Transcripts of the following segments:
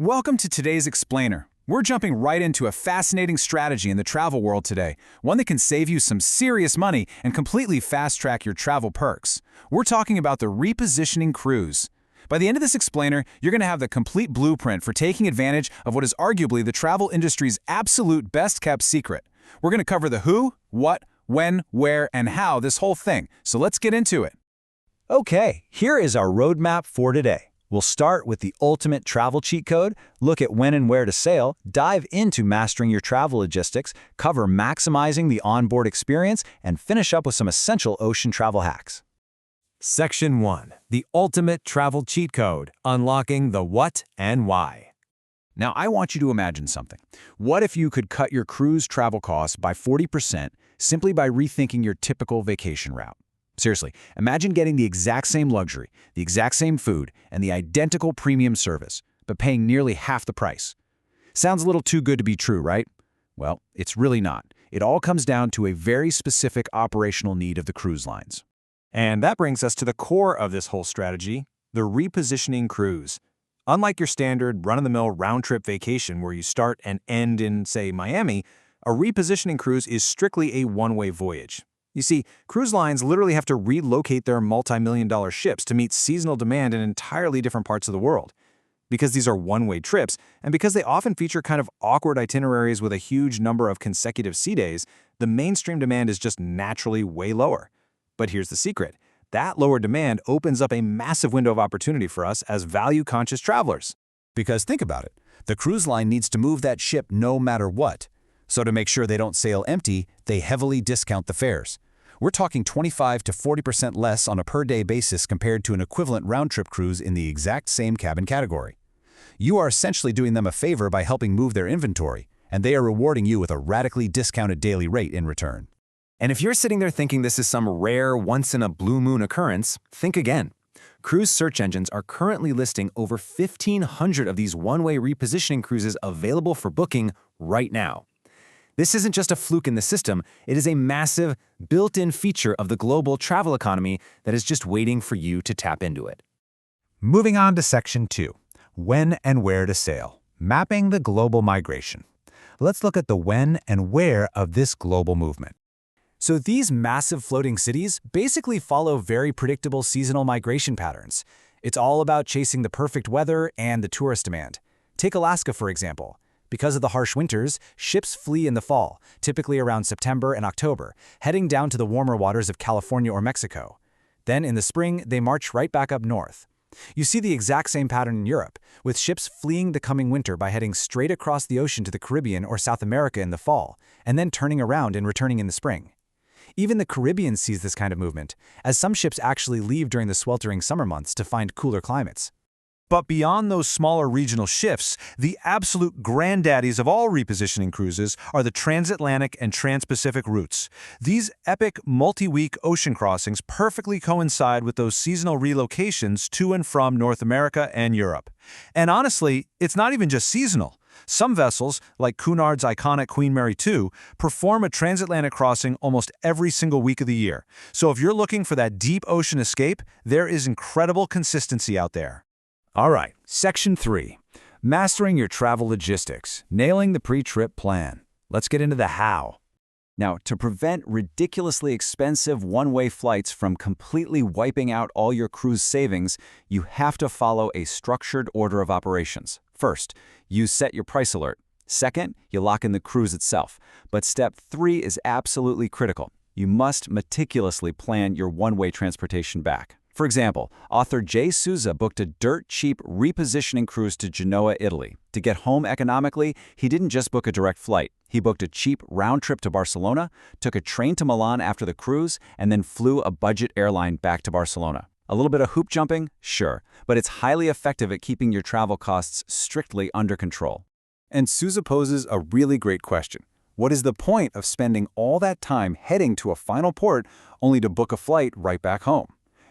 Welcome to today's Explainer. We're jumping right into a fascinating strategy in the travel world today, one that can save you some serious money and completely fast-track your travel perks. We're talking about the Repositioning Cruise. By the end of this Explainer, you're going to have the complete blueprint for taking advantage of what is arguably the travel industry's absolute best-kept secret. We're going to cover the who, what, when, where, and how this whole thing, so let's get into it. Okay, here is our roadmap for today. We'll start with the ultimate travel cheat code, look at when and where to sail, dive into mastering your travel logistics, cover maximizing the onboard experience, and finish up with some essential ocean travel hacks. Section 1. The Ultimate Travel Cheat Code, Unlocking the What and Why. Now, I want you to imagine something. What if you could cut your cruise travel costs by 40% simply by rethinking your typical vacation route? Seriously, imagine getting the exact same luxury, the exact same food, and the identical premium service, but paying nearly half the price. Sounds a little too good to be true, right? Well, it's really not. It all comes down to a very specific operational need of the cruise lines. And that brings us to the core of this whole strategy, the Repositioning Cruise. Unlike your standard run-of-the-mill round-trip vacation where you start and end in, say, Miami, a repositioning cruise is strictly a one-way voyage. You see, cruise lines literally have to relocate their multi-million-dollar ships to meet seasonal demand in entirely different parts of the world. Because these are one-way trips, and because they often feature kind of awkward itineraries with a huge number of consecutive sea days, the mainstream demand is just naturally way lower. But here's the secret. That lower demand opens up a massive window of opportunity for us as value-conscious travelers. Because think about it, the cruise line needs to move that ship no matter what. So to make sure they don't sail empty, they heavily discount the fares. We're talking 25 to 40% less on a per-day basis compared to an equivalent round-trip cruise in the exact same cabin category. You are essentially doing them a favor by helping move their inventory, and they are rewarding you with a radically discounted daily rate in return. And if you're sitting there thinking this is some rare, once-in-a-blue-moon occurrence, think again. Cruise search engines are currently listing over 1,500 of these one-way repositioning cruises available for booking right now. This isn't just a fluke in the system, it is a massive, built-in feature of the global travel economy that is just waiting for you to tap into it. Moving on to Section 2. When and where to sail. Mapping the global migration. Let's look at the when and where of this global movement. So these massive floating cities basically follow very predictable seasonal migration patterns. It's all about chasing the perfect weather and the tourist demand. Take Alaska, for example. Because of the harsh winters, ships flee in the fall, typically around September and October, heading down to the warmer waters of California or Mexico. Then in the spring, they march right back up north. You see the exact same pattern in Europe, with ships fleeing the coming winter by heading straight across the ocean to the Caribbean or South America in the fall, and then turning around and returning in the spring. Even the Caribbean sees this kind of movement, as some ships actually leave during the sweltering summer months to find cooler climates. But beyond those smaller regional shifts, the absolute granddaddies of all repositioning cruises are the transatlantic and trans-Pacific routes. These epic multi-week ocean crossings perfectly coincide with those seasonal relocations to and from North America and Europe. And honestly, it's not even just seasonal. Some vessels, like Cunard's iconic Queen Mary II, perform a transatlantic crossing almost every single week of the year. So if you're looking for that deep ocean escape, there is incredible consistency out there. All right, Section 3. Mastering your travel logistics. Nailing the pre-trip plan. Let's get into the how. Now, to prevent ridiculously expensive one-way flights from completely wiping out all your cruise savings, you have to follow a structured order of operations. First, you set your price alert. Second, you lock in the cruise itself. But step 3 is absolutely critical. You must meticulously plan your one-way transportation back. For example, author Jay Souza booked a dirt-cheap repositioning cruise to Genoa, Italy. To get home economically, he didn't just book a direct flight. He booked a cheap round trip to Barcelona, took a train to Milan after the cruise, and then flew a budget airline back to Barcelona. A little bit of hoop jumping? Sure, but it's highly effective at keeping your travel costs strictly under control. And Souza poses a really great question. What is the point of spending all that time heading to a final port only to book a flight right back home?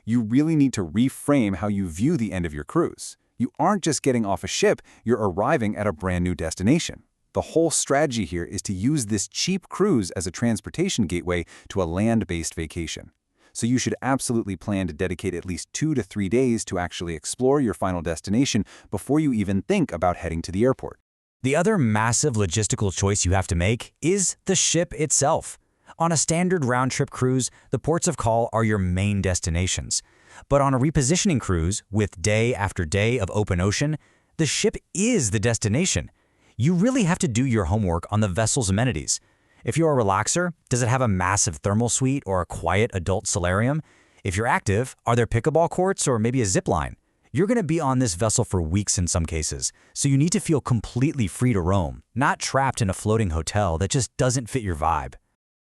You really need to reframe how you view the end of your cruise. You aren't just getting off a ship, you're arriving at a brand new destination. The whole strategy here is to use this cheap cruise as a transportation gateway to a land-based vacation. so you should absolutely plan to dedicate at least 2 to 3 days to actually explore your final destination before you even think about heading to the airport. The other massive logistical choice you have to make is the ship itself. On a standard round-trip cruise, the ports of call are your main destinations. But on a repositioning cruise, with day after day of open ocean, the ship is the destination. You really have to do your homework on the vessel's amenities. If you're a relaxer, does it have a massive thermal suite or a quiet adult solarium? If you're active, are there pickleball courts or maybe a zip line? You're going to be on this vessel for weeks in some cases, so you need to feel completely free to roam, not trapped in a floating hotel that just doesn't fit your vibe.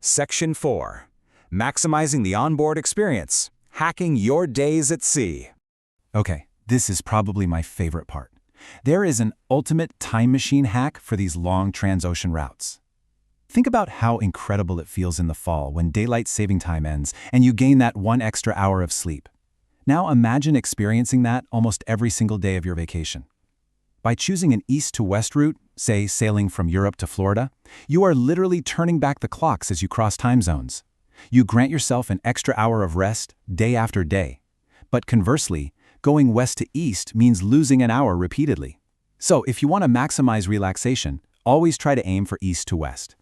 Section 4. Maximizing the onboard experience. Hacking your days at sea. Okay, this is probably my favorite part. There is an ultimate time machine hack for these long transocean routes. Think about how incredible it feels in the fall when daylight saving time ends and you gain that 1 extra hour of sleep. Now imagine experiencing that almost every single day of your vacation. By choosing an east to west route, say sailing from Europe to Florida, you are literally turning back the clocks as you cross time zones. You grant yourself an extra hour of rest day after day. But conversely, going west to east means losing an hour repeatedly. So if you want to maximize relaxation, always try to aim for east to west.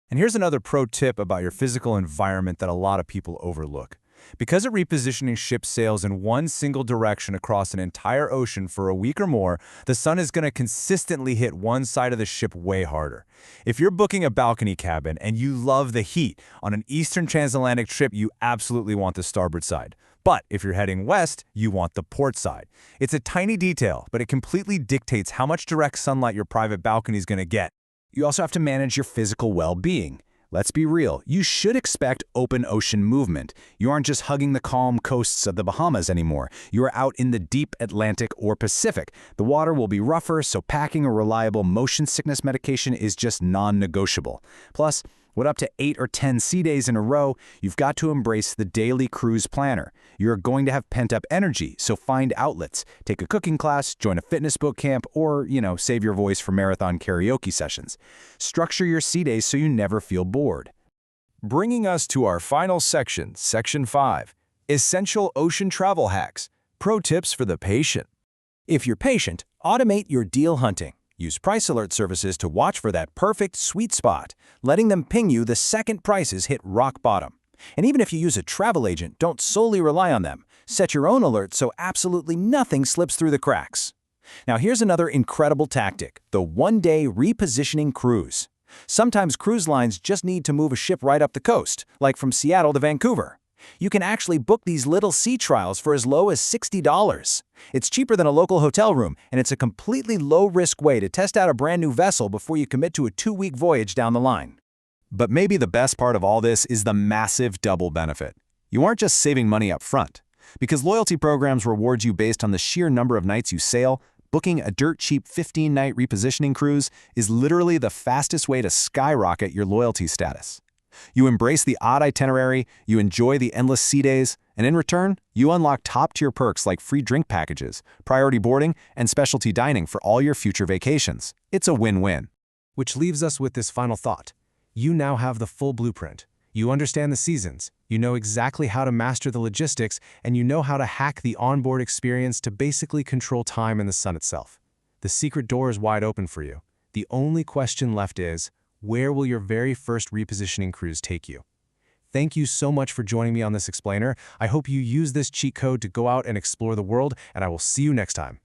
And here's another pro tip about your physical environment that a lot of people overlook. Because a repositioning ship sails in one single direction across an entire ocean for a week or more, the sun is going to consistently hit one side of the ship way harder. If you're booking a balcony cabin and you love the heat, on an eastern transatlantic trip you absolutely want the starboard side. But if you're heading west, you want the port side. It's a tiny detail, but it completely dictates how much direct sunlight your private balcony is going to get. You also have to manage your physical well-being. Let's be real, you should expect open ocean movement. You aren't just hugging the calm coasts of the Bahamas anymore. You are out in the deep Atlantic or Pacific. The water will be rougher, so packing a reliable motion sickness medication is just non-negotiable. Plus, with up to 8 or 10 sea days in a row, you've got to embrace the daily cruise planner. You're going to have pent-up energy, so find outlets. Take a cooking class, join a fitness boot camp, or, save your voice for marathon karaoke sessions. Structure your sea days so you never feel bored. Bringing us to our final section, Section 5, Essential Ocean Travel Hacks, Pro Tips for the Patient. If you're patient, automate your deal hunting. Use price alert services to watch for that perfect sweet spot, letting them ping you the second prices hit rock bottom. And even if you use a travel agent, don't solely rely on them. Set your own alerts so absolutely nothing slips through the cracks. Now here's another incredible tactic, the one-day repositioning cruise. Sometimes cruise lines just need to move a ship right up the coast, like from Seattle to Vancouver. You can actually book these little sea trials for as low as $60. It's cheaper than a local hotel room, and it's a completely low-risk way to test out a brand new vessel before you commit to a 2-week voyage down the line. But maybe the best part of all this is the massive double benefit. You aren't just saving money up front. Because loyalty programs reward you based on the sheer number of nights you sail, booking a dirt-cheap 15-night repositioning cruise is literally the fastest way to skyrocket your loyalty status. You embrace the odd itinerary, you enjoy the endless sea days, and in return, you unlock top-tier perks like free drink packages, priority boarding, and specialty dining for all your future vacations. It's a win-win. Which leaves us with this final thought. You now have the full blueprint. You understand the seasons, you know exactly how to master the logistics, and you know how to hack the onboard experience to basically control time and the sun itself. The secret door is wide open for you. The only question left is, where will your very first repositioning cruise take you? Thank you so much for joining me on this explainer. I hope you use this cheat code to go out and explore the world, and I will see you next time.